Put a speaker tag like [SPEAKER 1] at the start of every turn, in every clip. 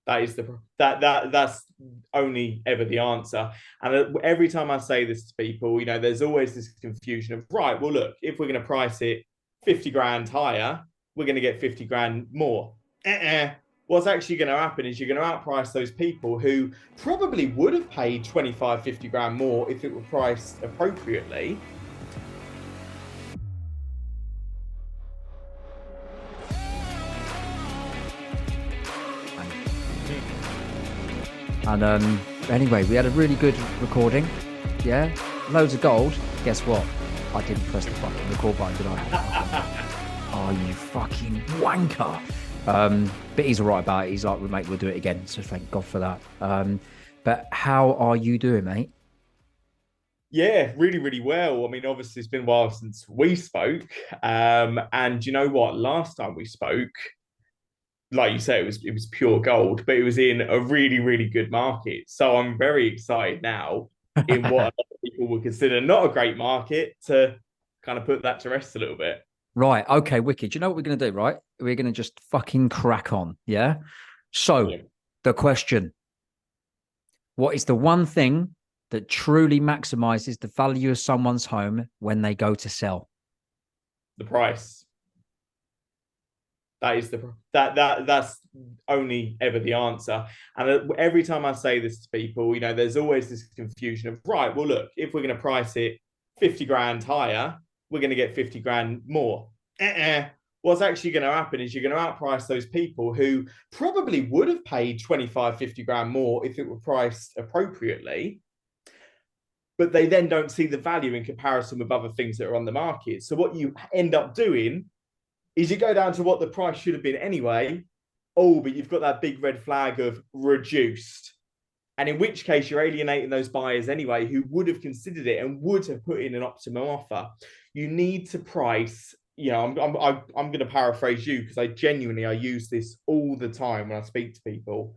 [SPEAKER 1] That is that's only ever the answer. And every time I say this to people, there's always this confusion of, right, well, look, if we're going to price it 50 grand higher, we're going to get 50 grand more. What's actually going to happen is you're going to outprice those people who probably would have paid 25, 50 grand more if it were priced appropriately.
[SPEAKER 2] And anyway, we had a really good recording. Yeah, loads of gold. Guess what? I didn't press the fucking record button, did I? Oh, you fucking wanker. But he's all right about it. He's like, mate, we'll do it again. So thank God for that. But how are you doing, mate?
[SPEAKER 1] Yeah, really, really well. I mean, obviously, it's been a while since we spoke. And you know what? Last time we spoke, like you say, it was pure gold, but it was in a really, really good market. So I'm very excited now in what a lot of people would consider not a great market to kind of put that to rest a little bit.
[SPEAKER 2] Right. Okay, wicked. Do you know what we're going to do, right? We're going to just fucking crack on. Yeah. So
[SPEAKER 1] Brilliant.
[SPEAKER 2] the question, what is the one thing that truly maximizes the value of someone's home when they go to sell?
[SPEAKER 1] The price. That is that's only ever the answer. And every time I say this to people, there's always this confusion of, right, well, look, if we're going to price it 50 grand higher, we're going to get 50 grand more. What's actually going to happen is you're going to outprice those people who probably would have paid 25, 50 grand more if it were priced appropriately, but they then don't see the value in comparison with other things that are on the market. So what you end up doing is you go down to what the price should have been anyway. Oh, but you've got that big red flag of reduced. And in which case you're alienating those buyers anyway who would have considered it and would have put in an optimum offer. You need to price, I'm going to paraphrase you because I use this all the time when I speak to people.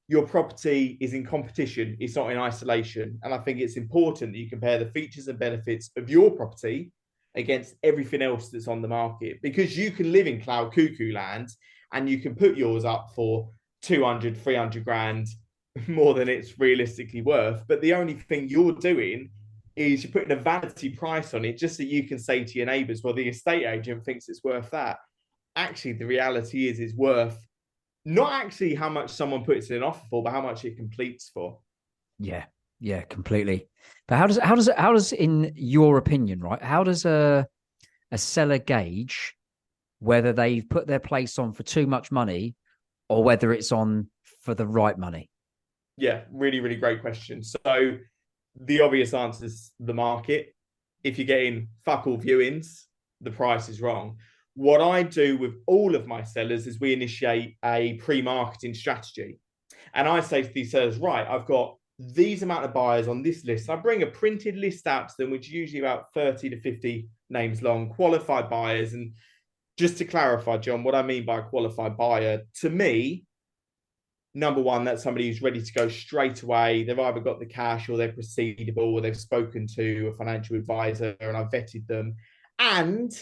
[SPEAKER 1] Your property is in competition, it's not in isolation. And I think it's important that you compare the features and benefits of your property against everything else that's on the market, because you can live in cloud cuckoo land and you can put yours up for 200, 300 grand more than it's realistically worth. But the only thing you're doing is you're putting a vanity price on it just so you can say to your neighbours, well, the estate agent thinks it's worth that. Actually, the reality is it's worth not actually how much someone puts in an offer for, but how much it completes for.
[SPEAKER 2] Yeah, yeah, completely. But how does in your opinion, right? How does a seller gauge whether they've put their place on for too much money or whether it's on for the right money?
[SPEAKER 1] Yeah, really, really great question. So the obvious answer is the market. If you're getting fuck all viewings, the price is wrong. What I do with all of my sellers is we initiate a pre-marketing strategy. And I say to these sellers, right, I've got these amount of buyers on this list. I bring a printed list out to them, which is usually about 30 to 50 names long, qualified buyers. And just to clarify, John, what I mean by a qualified buyer, to me, number one, that's somebody who's ready to go straight away. They've either got the cash or they're proceedable or they've spoken to a financial advisor and I've vetted them. And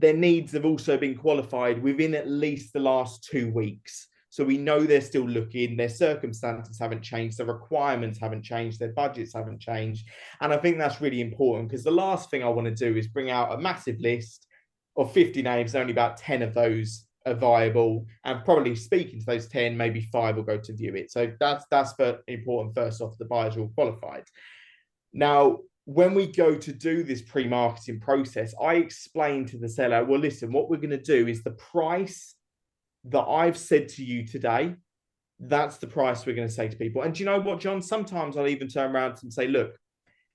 [SPEAKER 1] their needs have also been qualified within at least the last 2 weeks. So we know they're still looking, their circumstances haven't changed, their requirements haven't changed, their budgets haven't changed. And I think that's really important because the last thing I want to do is bring out a massive list of 50 names, only about 10 of those are viable, and probably speaking to those 10, maybe 5 will go to view it. So that's important. First off, the buyers are all qualified. Now, when we go to do this pre-marketing process, I explain to the seller, well, listen, what we're going to do is the price that I've said to you today, that's the price we're going to say to people. And do you know what, John? Sometimes I'll even turn around and say, look,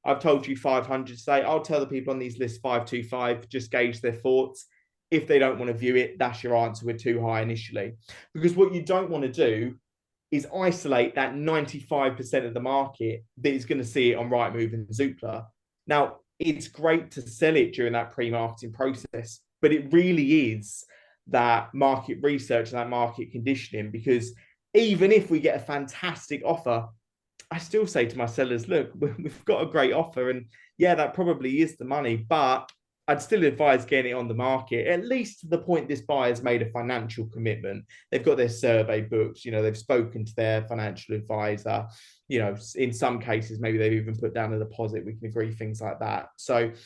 [SPEAKER 1] I've told you 500 today. I'll tell the people on these lists 525, just gauge their thoughts. If they don't want to view it, that's your answer. We're too high initially. Because what you don't want to do is isolate that 95% of the market that is going to see it on Rightmove and Zoopla. Now, it's great to sell it during that pre-marketing process, but it really is that market research and that market conditioning, because even if we get a fantastic offer, I still say to my sellers, look, we've got a great offer and yeah, that probably is the money, but I'd still advise getting it on the market, at least to the point this buyer's made a financial commitment. They've got their survey books, they've spoken to their financial advisor. In some cases, maybe they've even put down a deposit. We can agree things like that. So
[SPEAKER 2] What's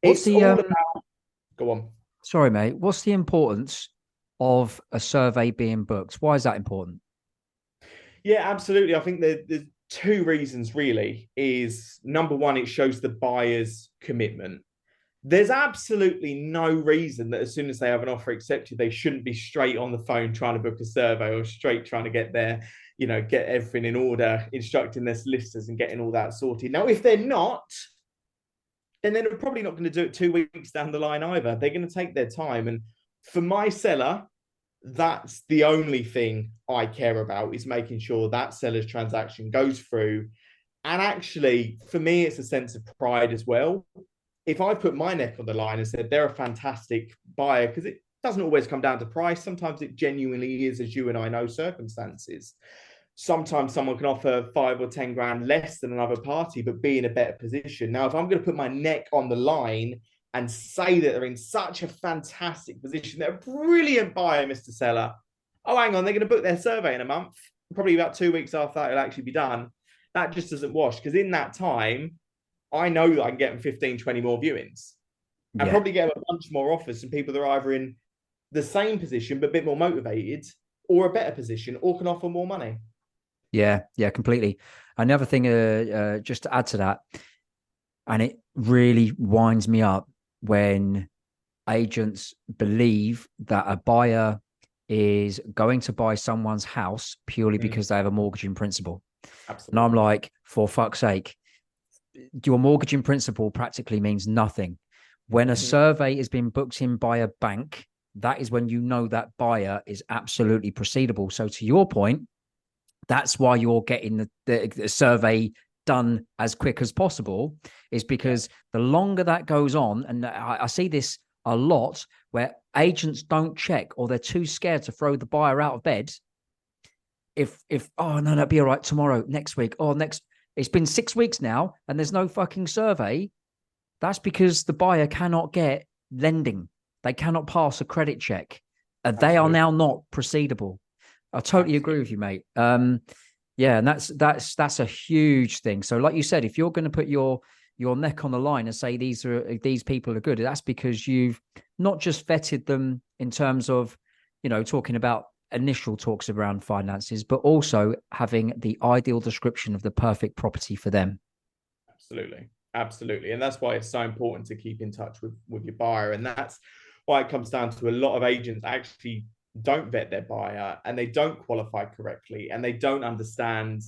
[SPEAKER 1] it's
[SPEAKER 2] the
[SPEAKER 1] all about, go on.
[SPEAKER 2] sorry, mate. What's the importance of a survey being booked? Why is that important?
[SPEAKER 1] Yeah, absolutely. I think there's two reasons really. Is number one, it shows the buyer's commitment. There's absolutely no reason that as soon as they have an offer accepted, they shouldn't be straight on the phone trying to book a survey, or straight trying to get their, get everything in order, instructing their solicitors and getting all that sorted. Now, if they're not, then they're probably not going to do it 2 weeks down the line either. They're going to take their time. And for my seller, that's the only thing I care about, is making sure that seller's transaction goes through. And actually, for me, it's a sense of pride as well. If I put my neck on the line and said they're a fantastic buyer, because it doesn't always come down to price. Sometimes it genuinely is, as you and I know, circumstances. Sometimes someone can offer 5 or 10 grand less than another party, but be in a better position. Now, if I'm going to put my neck on the line and say that they're in such a fantastic position, they're a brilliant buyer, Mr. Seller. Oh, hang on, they're going to book their survey in a month. Probably about 2 weeks after that, it'll actually be done. That just doesn't wash, because in that time, I know that I can get them 15, 20 more viewings and probably get them a bunch more offers from people that are either in the same position, but a bit more motivated, or a better position, or can offer more money.
[SPEAKER 2] Yeah, completely. Another thing, just to add to that, and it really winds me up when agents believe that a buyer is going to buy someone's house purely because they have a mortgage in principle. Absolutely. And I'm like, for fuck's sake, your mortgage in principle practically means nothing. When a survey is being booked in by a bank, that is when you know that buyer is absolutely proceedable. So to your point, that's why you're getting the survey done as quick as possible, is because the longer that goes on, and I see this a lot where agents don't check, or they're too scared to throw the buyer out of bed. If oh no, that'd be all right tomorrow, next week, or next. It's been 6 weeks now and there's no fucking survey. That's because the buyer cannot get lending. They cannot pass a credit check. They are now not proceedable. I totally agree with you, mate. Yeah, and that's a huge thing. So like you said, if you're going to put your neck on the line and say these people are good, that's because you've not just vetted them in terms of, talking about initial talks around finances, but also having the ideal description of the perfect property for them.
[SPEAKER 1] Absolutely. And that's why it's so important to keep in touch with your buyer. And that's why it comes down to a lot of agents actually don't vet their buyer, and they don't qualify correctly, and they don't understand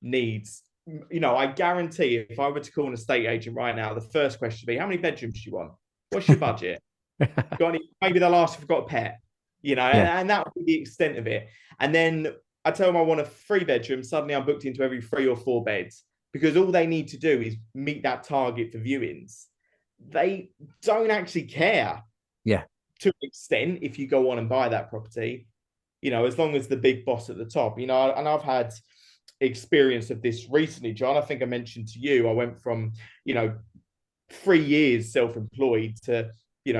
[SPEAKER 1] needs. I guarantee if I were to call an estate agent right now, the first question would be, how many bedrooms do you want? What's your budget? Maybe they'll ask if you've got a pet. And that would be the extent of it. And then I tell them I want a 3-bedroom. Suddenly I'm booked into every 3 or 4 beds, because all they need to do is meet that target for viewings. They don't actually care.
[SPEAKER 2] Yeah.
[SPEAKER 1] To an extent, if you go on and buy that property, as long as the big boss at the top, and I've had experience of this recently, John. I think I mentioned to you, I went from, 3 years self-employed to,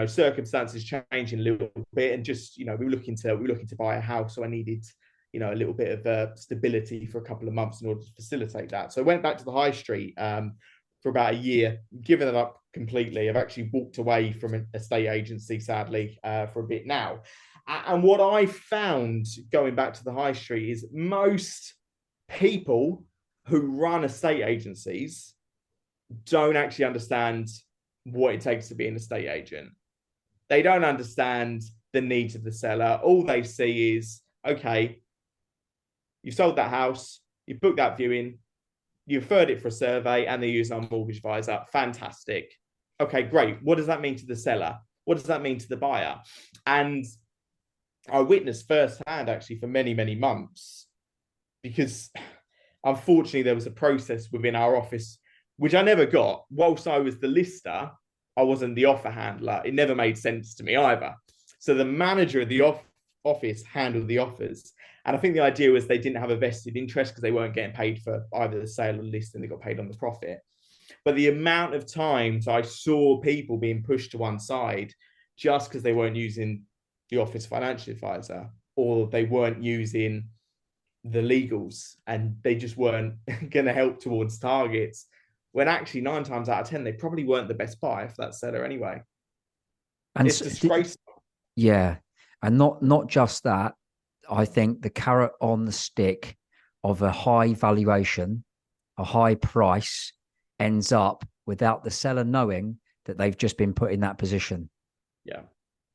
[SPEAKER 1] circumstances changing a little bit, and just, we were looking to buy a house, so I needed, a little bit of stability for a couple of months in order to facilitate that. So I went back to the high street for about a year, given it up completely. I've actually walked away from an estate agency, sadly, for a bit now. And what I found going back to the high street is most people who run estate agencies don't actually understand what it takes to be an estate agent. They don't understand the needs of the seller. All they see is, okay, you've sold that house, you've booked that viewing, you referred it for a survey, and they're using our mortgage advisor. Fantastic. Okay, great. What does that mean to the seller? What does that mean to the buyer? And I witnessed firsthand, actually, for many, many months, because unfortunately there was a process within our office, which I never got. Whilst I was the lister, I wasn't the offer handler. It never made sense to me either. So the manager of the office handled the offers. And I think the idea was they didn't have a vested interest because they weren't getting paid for either the sale or the listing. They got paid on the profit. But the amount of times I saw people being pushed to one side just because they weren't using the office financial advisor, or they weren't using the legals, and they just weren't going to help towards targets, when actually 9 times out of 10 they probably weren't the best buy for that seller anyway.
[SPEAKER 2] And
[SPEAKER 1] it's disgraceful.
[SPEAKER 2] Yeah, and not just that. I think the carrot on the stick of a high valuation, a high price, ends up without the seller knowing that they've just been put in that position.
[SPEAKER 1] Yeah,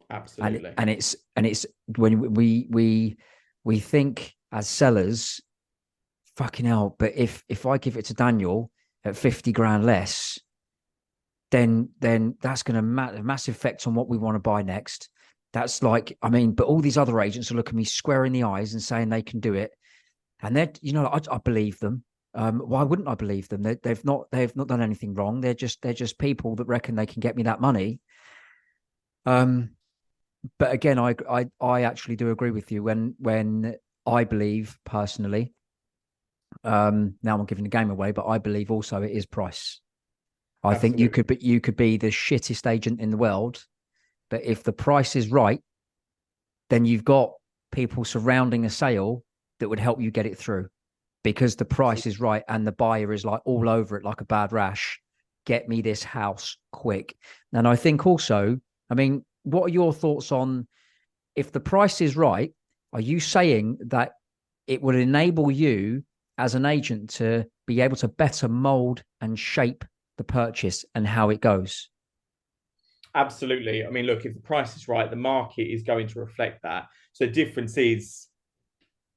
[SPEAKER 1] absolutely.
[SPEAKER 2] And it's when we think as sellers, fucking hell. But if I give it to Daneil at 50 grand less, then that's going to have a massive effect on what we want to buy next. That's like, I mean, but all these other agents are looking me square in the eyes and saying they can do it, and they're, you know, I believe them. Why wouldn't I believe them? They've not done anything wrong. They're just people that reckon they can get me that money. But again, I actually do agree with you when I believe personally. Now I'm giving the game away, but I believe also it is price. I think you could be the shittest agent in the world, but if the price is right, then you've got people surrounding a sale that would help you get it through, because the price is right and the buyer is like all over it like a bad rash. Get me this house quick. And I think also, I mean, what are your thoughts on, if the price is right, are you saying that it would enable you as an agent to be able to better mold and shape the purchase and how it goes?
[SPEAKER 1] Absolutely. I mean, look, if the price is right, the market is going to reflect that. So the difference is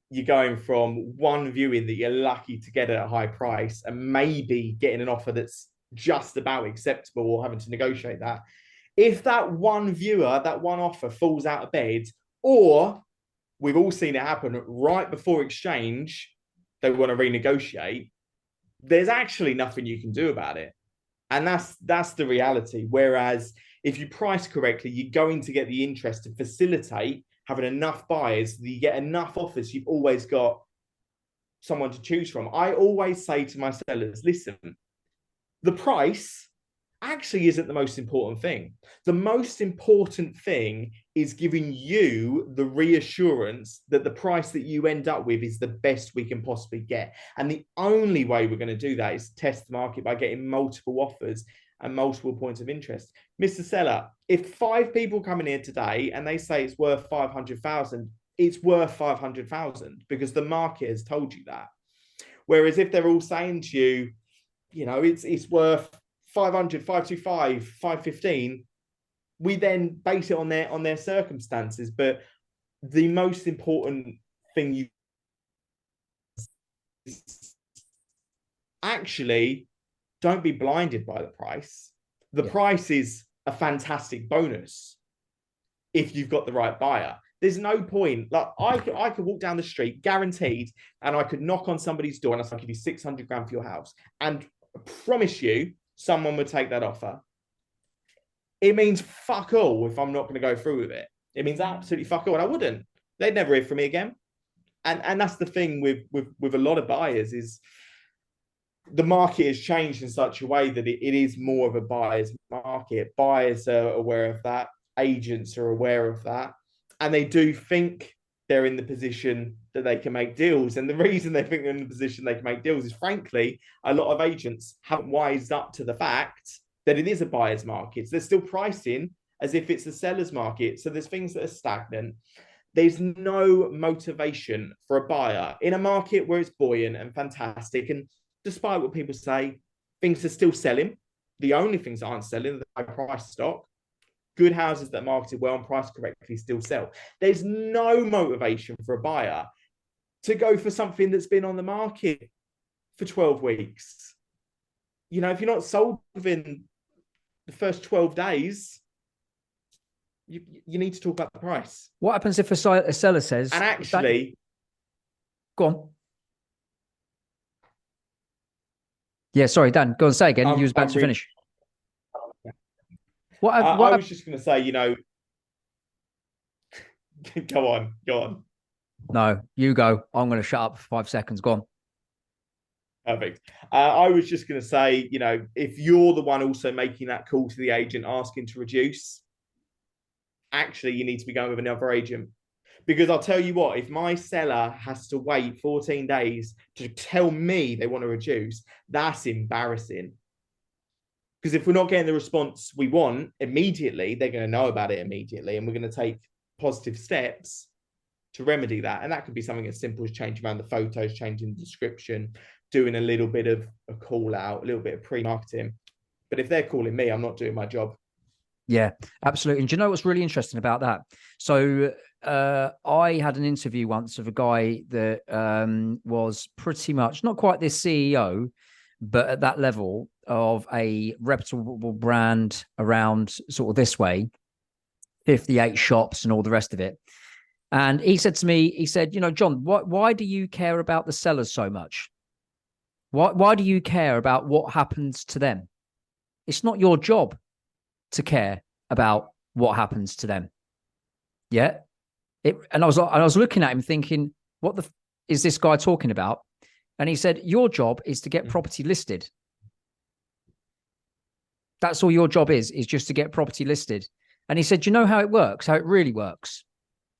[SPEAKER 1] you're going from one viewing that you're lucky to get at a high price and maybe getting an offer that's just about acceptable or having to negotiate that. If that one viewer, that one offer falls out of bed, or we've all seen it happen right before exchange, they want to renegotiate, there's actually nothing you can do about it. And that's the reality. Whereas if you price correctly, you're going to get the interest to facilitate having enough buyers, you get enough offers, you've always got someone to choose from. I always say to my sellers, listen, the price actually isn't the most important thing. The most important thing is giving you the reassurance that the price that you end up with is the best we can possibly get. And the only way we're going to do that is test the market by getting multiple offers and multiple points of interest. Mr. Seller, if 5 people come in here today and they say it's worth 500,000, it's worth 500,000 because the market has told you that. Whereas if they're all saying to you, you know, it's worth 500, 525, 515, we then base it on their circumstances. But the most important thing you actually, don't be blinded by the price. The price is a fantastic bonus if you've got the right buyer. There's no point. Like I could walk down the street, guaranteed, and I could knock on somebody's door and I said, I'll give you 600 grand for your house. And I promise you, someone would take that offer. It means fuck all if I'm not going to go through with it. It means absolutely fuck all. And I wouldn't. They'd never hear from me again. And that's the thing with a lot of buyers is the market has changed in such a way that it is more of a buyer's market. Buyers are aware of that. Agents are aware of that. And they do think they're in the position that they can make deals. And the reason they think they're in the position they can make deals is, frankly, a lot of agents haven't wised up to the fact that it is a buyer's market. So they're still pricing as if it's a seller's market. So there's things that are stagnant. There's no motivation for a buyer in a market where it's buoyant and fantastic. And despite what people say, things are still selling. The only things that aren't selling are the high price stock. Good houses that are marketed well and priced correctly still sell. There's no motivation for a buyer to go for something that's been on the market for 12 weeks. You know, if you're not sold within the first 12 days, you need to talk about the price.
[SPEAKER 2] What happens if a seller says...
[SPEAKER 1] And actually...
[SPEAKER 2] Go on. Yeah, sorry, Dan, go on, say again. You was about to finish.
[SPEAKER 1] I was just going to say, you know... Go on.
[SPEAKER 2] No, you go. I'm going to shut up for 5 seconds. Go on.
[SPEAKER 1] Perfect. I was just going to say, you know, if you're the one also making that call to the agent asking to reduce, actually, you need to be going with another agent. Because I'll tell you what, if my seller has to wait 14 days to tell me they want to reduce, that's embarrassing. Because if we're not getting the response we want immediately, they're going to know about it immediately, and we're going to take positive steps to remedy that. And that could be something as simple as changing around the photos, changing the description, doing a little bit of a call out, a little bit of pre-marketing. But if they're calling me, I'm not doing my job.
[SPEAKER 2] Yeah, absolutely. And do you know what's really interesting about that? So I had an interview once of a guy that was pretty much not quite this CEO, but at that level of a reputable brand around sort of this way, 58 shops and all the rest of it. And he said to me, he said, you know, John, why do you care about the sellers so much? Why do you care about what happens to them? It's not your job to care about what happens to them. Yeah. And I was looking at him thinking, what the is this guy talking about? And he said, your job is to get property listed. That's all your job is just to get property listed. And he said, do you know how it works, how it really works?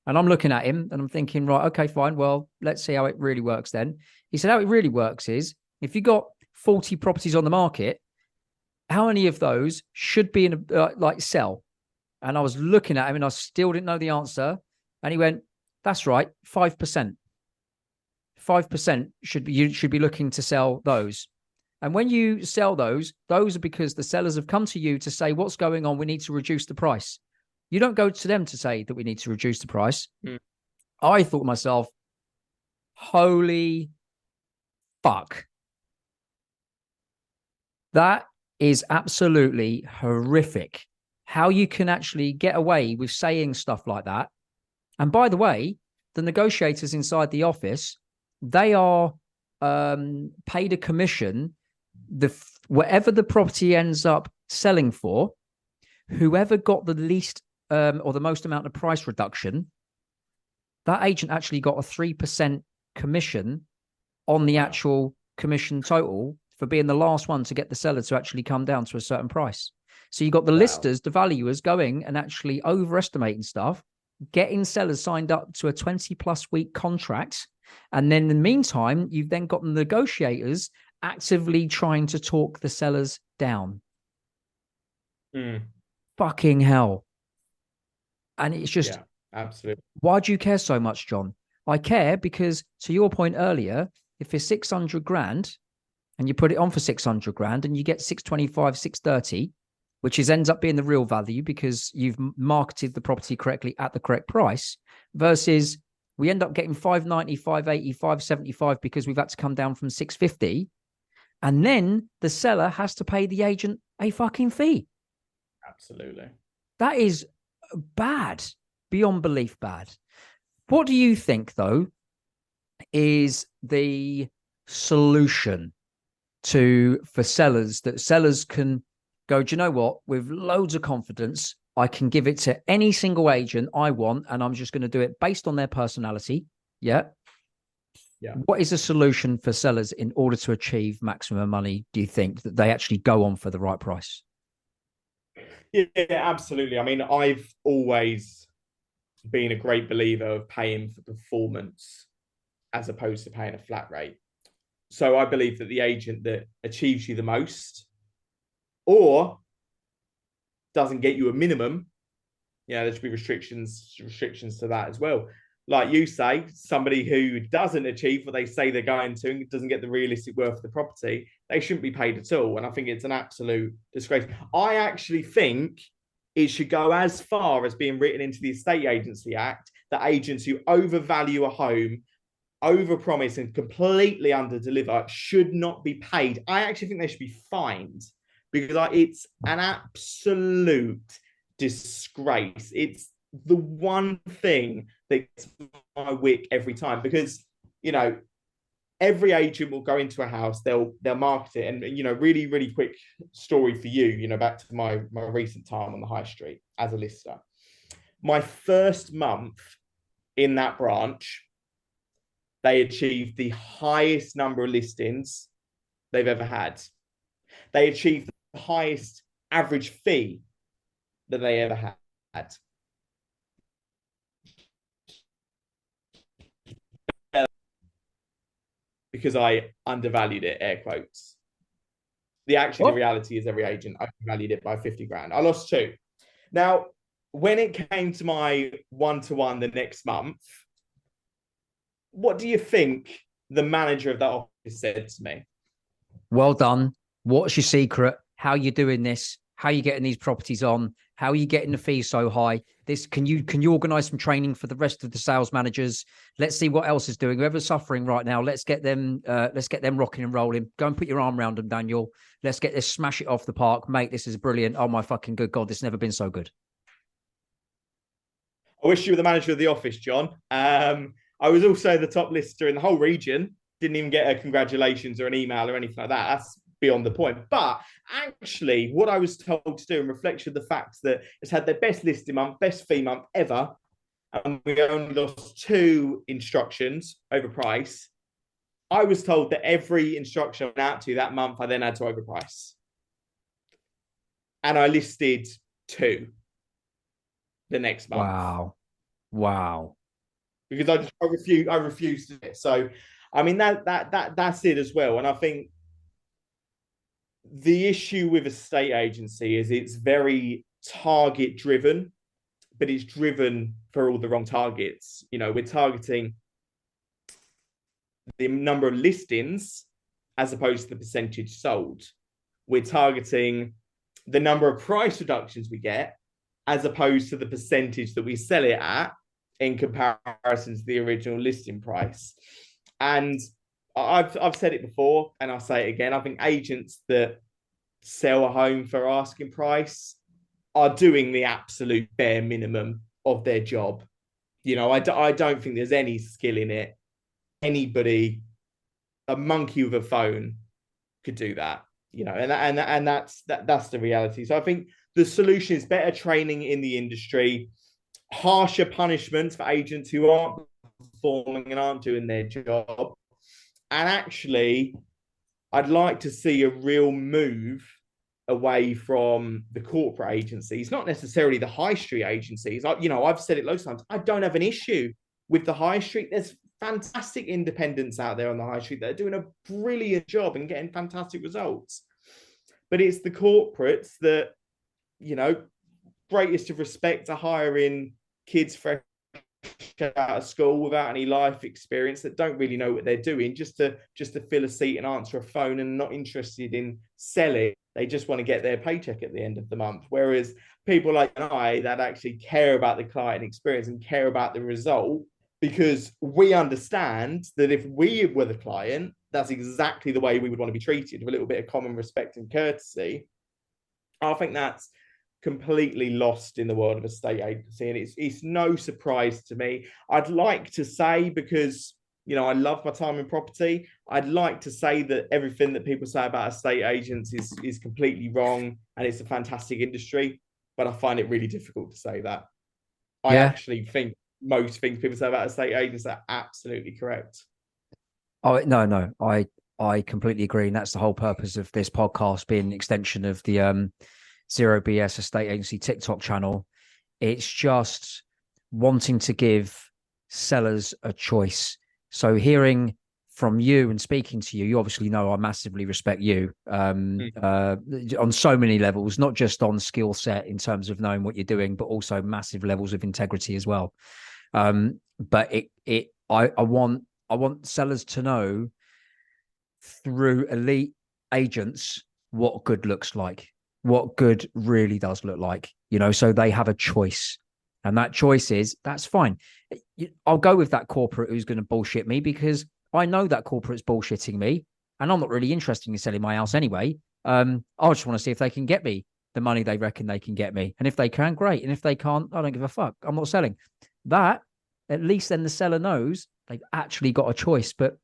[SPEAKER 2] And I'm looking at him and I'm thinking, right, okay, fine. Well, let's see how it really works then. He said, how it really works is if you got 40 properties on the market, how many of those should be in a like sell? And I was looking at him and I still didn't know the answer. And he went, that's right, 5%. 5% you should be looking to sell those. And when you sell those are because the sellers have come to you to say, what's going on? We need to reduce the price. You don't go to them to say that we need to reduce the price. I thought to myself, holy fuck. That is absolutely horrific. How you can actually get away with saying stuff like that. And by the way, the negotiators inside the office, they are paid a commission. Whatever the property ends up selling for, whoever got the least or the most amount of price reduction, that agent actually got a 3% commission on the actual commission total for being the last one to get the seller to actually come down to a certain price. So you got the listers, the valuers going and actually overestimating stuff, getting sellers signed up to a 20+ week contract. And then in the meantime, you've then got the negotiators actively trying to talk the sellers down. Fucking hell. And it's just,
[SPEAKER 1] absolutely.
[SPEAKER 2] Why do you care so much, John? I care because, to your point earlier, if it's 600 grand and you put it on for 600 grand and you get 625, 630, which ends up being the real value because you've marketed the property correctly at the correct price, versus we end up getting 590, 580, 575 because we've had to come down from 650. And then the seller has to pay the agent a fucking fee.
[SPEAKER 1] Absolutely.
[SPEAKER 2] That is bad, beyond belief bad. What do you think, though, is the solution for sellers, that sellers can go, do you know what? With loads of confidence, I can give it to any single agent I want, and I'm just going to do it based on their personality. Yeah. What is the solution for sellers in order to achieve maximum money, do you think, that they actually go on for the right price?
[SPEAKER 1] Yeah, absolutely. I mean, I've always been a great believer of paying for performance as opposed to paying a flat rate. So I believe that the agent that achieves you the most or doesn't get you a minimum, there should be restrictions to that as well. Like you say, somebody who doesn't achieve what they say they're going to and doesn't get the realistic worth of the property, they shouldn't be paid at all. And I think it's an absolute disgrace. I actually think it should go as far as being written into the Estate Agency Act that agents who overvalue a home, overpromise and completely underdeliver should not be paid. I actually think they should be fined, because it's an absolute disgrace. It's the one thing that gets my wick every time, because every agent will go into a house, they'll market it, and really, really quick story for you, back to my recent time on the high street as a lister. My first month in that branch, they achieved the highest number of listings they've ever had. They achieved the highest average fee that they ever had. Because I undervalued it, air quotes. The reality is every agent overvalued it by 50 grand. I lost two. Now, when it came to my one-to-one the next month, what do you think the manager of that office said to me?
[SPEAKER 2] Well done. What's your secret? How are you doing this? How are you getting these properties on? How are you getting the fees so high? This can you organize some training for the rest of the sales managers? Let's see what else is doing. Whoever's suffering right now, let's get them rocking and rolling. Go and put your arm around them, Daneil. Let's get this, smash it off the park, mate. This is brilliant. Oh my fucking good God, this has never been so good.
[SPEAKER 1] I wish you were the manager of the office, John. I was also the top lister in the whole region. Didn't even get a congratulations or an email or anything like that. That's beyond the point. But actually, what I was told to do in reflection of the fact that it's had their best listing month, best fee month ever, and we only lost 2 instructions over price. I was told that every instruction I went out to that month, I then had to overprice. And I listed 2 the next month.
[SPEAKER 2] Wow.
[SPEAKER 1] Because I refused to do it. So I mean that's it as well. And I think the issue with a state agency is it's very target driven, but it's driven for all the wrong targets. You know, we're targeting the number of listings as opposed to the percentage sold. We're targeting the number of price reductions we get as opposed to the percentage that we sell it at in comparison to the original listing price. And I've said it before and I'll say it again. I think agents that sell a home for asking price are doing the absolute bare minimum of their job. You know, I don't think there's any skill in it. Anybody, a monkey with a phone could do that, you know, and that's the reality. So I think the solution is better training in the industry, harsher punishments for agents who aren't performing and aren't doing their job. And actually, I'd like to see a real move away from the corporate agencies, not necessarily the high street agencies. I've said it loads of times. I don't have an issue with the high street. There's fantastic independents out there on the high street that are doing a brilliant job and getting fantastic results. But it's the corporates that, you know, greatest of respect are hiring kids fresh out of school without any life experience that don't really know what they're doing just to fill a seat and answer a phone and not interested in selling. They just want to get their paycheck at the end of the month. Whereas people like I that actually care about the client experience and care about the result, because we understand that if we were the client, that's exactly the way we would want to be treated, with a little bit of common respect and courtesy. I think that's completely lost in the world of a state agency, and it's no surprise to me. I'd like to say, because you know I love my time in property, I'd like to say that everything that people say about estate agents is completely wrong and it's a fantastic industry, but I find it really difficult to say that. I actually think most things people say about estate agents are absolutely correct.
[SPEAKER 2] Oh no, I completely agree, and that's the whole purpose of this podcast being an extension of the Zero BS Estate Agency TikTok channel. It's just wanting to give sellers a choice. So hearing from you and speaking to you, you obviously know I massively respect you on so many levels, not just on skill set in terms of knowing what you're doing, but also massive levels of integrity as well. But I want sellers to know through elite agents what good looks like, what good really does look like, you know, so they have a choice. And that choice is, that's fine. I'll go with that corporate who's going to bullshit me, because I know that corporate's bullshitting me and I'm not really interested in selling my house anyway. I just want to see if they can get me the money they reckon they can get me. And if they can, great. And if they can't, I don't give a fuck. I'm not selling. That, at least then the seller knows they've actually got a choice. But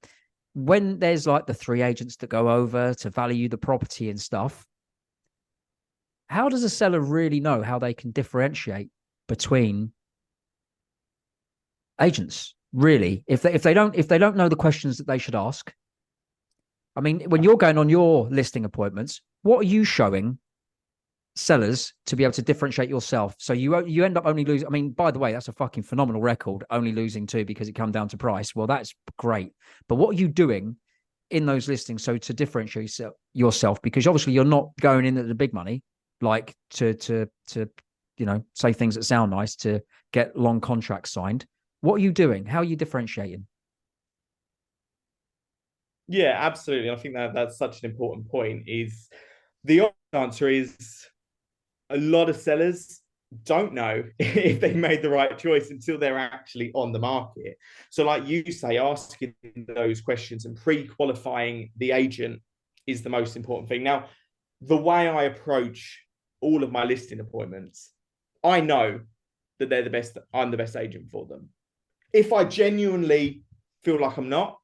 [SPEAKER 2] when there's like the 3 agents that go over to value the property and stuff, how does a seller really know how they can differentiate between agents? Really, if they don't know the questions that they should ask, I mean, when you're going on your listing appointments, what are you showing sellers to be able to differentiate yourself? So you end up only losing. I mean, by the way, that's a fucking phenomenal record, only losing 2 because it come down to price. Well, that's great. But what are you doing in those listings so to differentiate yourself? Because obviously you're not going in at the big money, like to say things that sound nice to get long contracts signed. What are you doing? How are you differentiating?
[SPEAKER 1] Yeah, absolutely. I think that's such an important point. Is the answer is a lot of sellers don't know if they made the right choice until they're actually on the market. So like you say, asking those questions and pre-qualifying the agent is the most important thing. Now, the way I approach all of my listing appointments, I know that they're the best. I'm the best agent for them. If I genuinely feel like I'm not,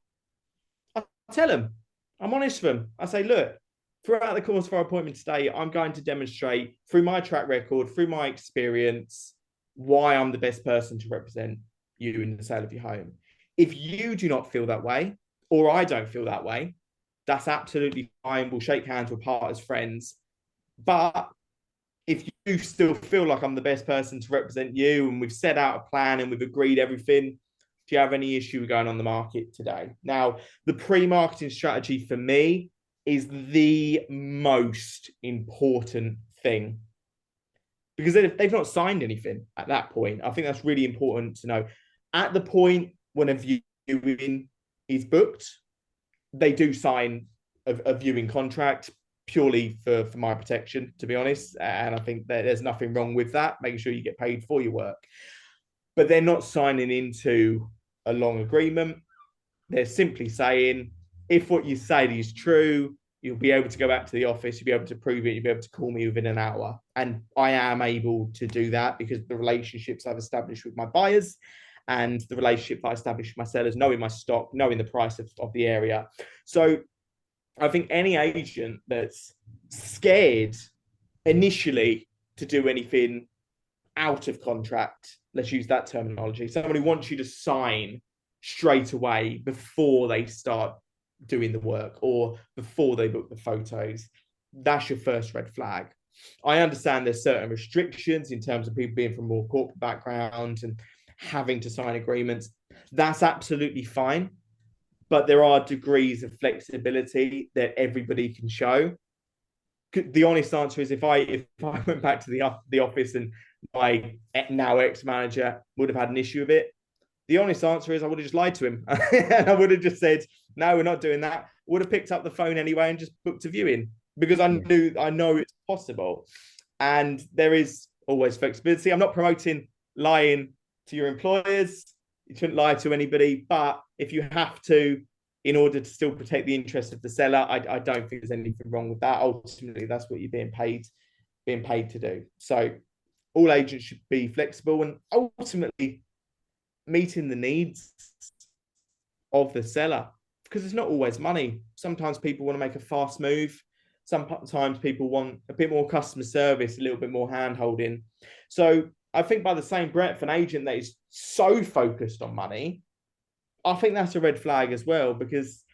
[SPEAKER 1] I tell them. I'm honest with them. I say, look, throughout the course of our appointment today, I'm going to demonstrate through my track record, through my experience, why I'm the best person to represent you in the sale of your home. If you do not feel that way, or I don't feel that way, that's absolutely fine. We'll shake hands, we'll part as friends. But if you still feel like I'm the best person to represent you and we've set out a plan and we've agreed everything, do you have any issue with going on the market today? Now, the pre-marketing strategy for me is the most important thing, because if they've not signed anything at that point, I think that's really important to know. At the point when a viewing is booked, they do sign a viewing contract purely for my protection, to be honest. And I think that there's nothing wrong with that, making sure you get paid for your work. But they're not signing into a long agreement. They're simply saying, if what you say is true, you'll be able to go back to the office, you'll be able to prove it, you'll be able to call me within an hour. And I am able to do that because the relationships I've established with my buyers and the relationship I established with my sellers, knowing my stock, knowing the price of the area. So I think any agent that's scared initially to do anything out of contract, let's use that terminology, somebody wants you to sign straight away before they start doing the work or before they book the photos, that's your first red flag. I understand there's certain restrictions in terms of people being from more corporate background and having to sign agreements. That's absolutely fine. But there are degrees of flexibility that everybody can show. The honest answer is if I went back to the office and my now ex-manager would have had an issue with it, the honest answer is I would have just lied to him. And I would have just said, no, we're not doing that. Would have picked up the phone anyway and just booked a viewing because I know it's possible. And there is always flexibility. I'm not promoting lying to your employers. You shouldn't lie to anybody. But if you have to, in order to still protect the interest of the seller, I don't think there's anything wrong with that. Ultimately, that's what you're being paid to do. So all agents should be flexible and ultimately meeting the needs of the seller, because it's not always money. Sometimes people want to make a fast move. Sometimes people want a bit more customer service, a little bit more hand holding. So I think by the same breadth, an agent that is so focused on money, I think that's a red flag as well, because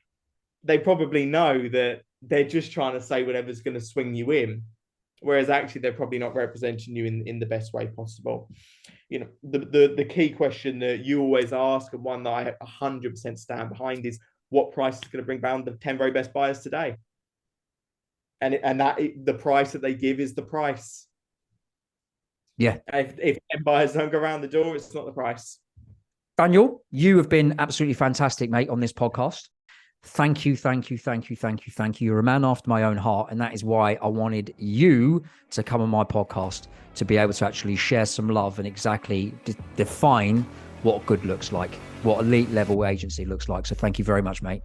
[SPEAKER 1] they probably know that they're just trying to say whatever's going to swing you in, whereas actually they're probably not representing you in the best way possible. You know, the key question that you always ask, and one that I 100% stand behind, is what price is going to bring down the 10 very best buyers today? And that the price that they give is the price.
[SPEAKER 2] Yeah.
[SPEAKER 1] If 10 buyers don't go around the door, it's not the price.
[SPEAKER 2] Daneil, you have been absolutely fantastic, mate, on this podcast. Thank you. You're a man after my own heart. And that is why I wanted you to come on my podcast, to be able to actually share some love and exactly define what good looks like, what elite level agency looks like. So thank you very much, mate.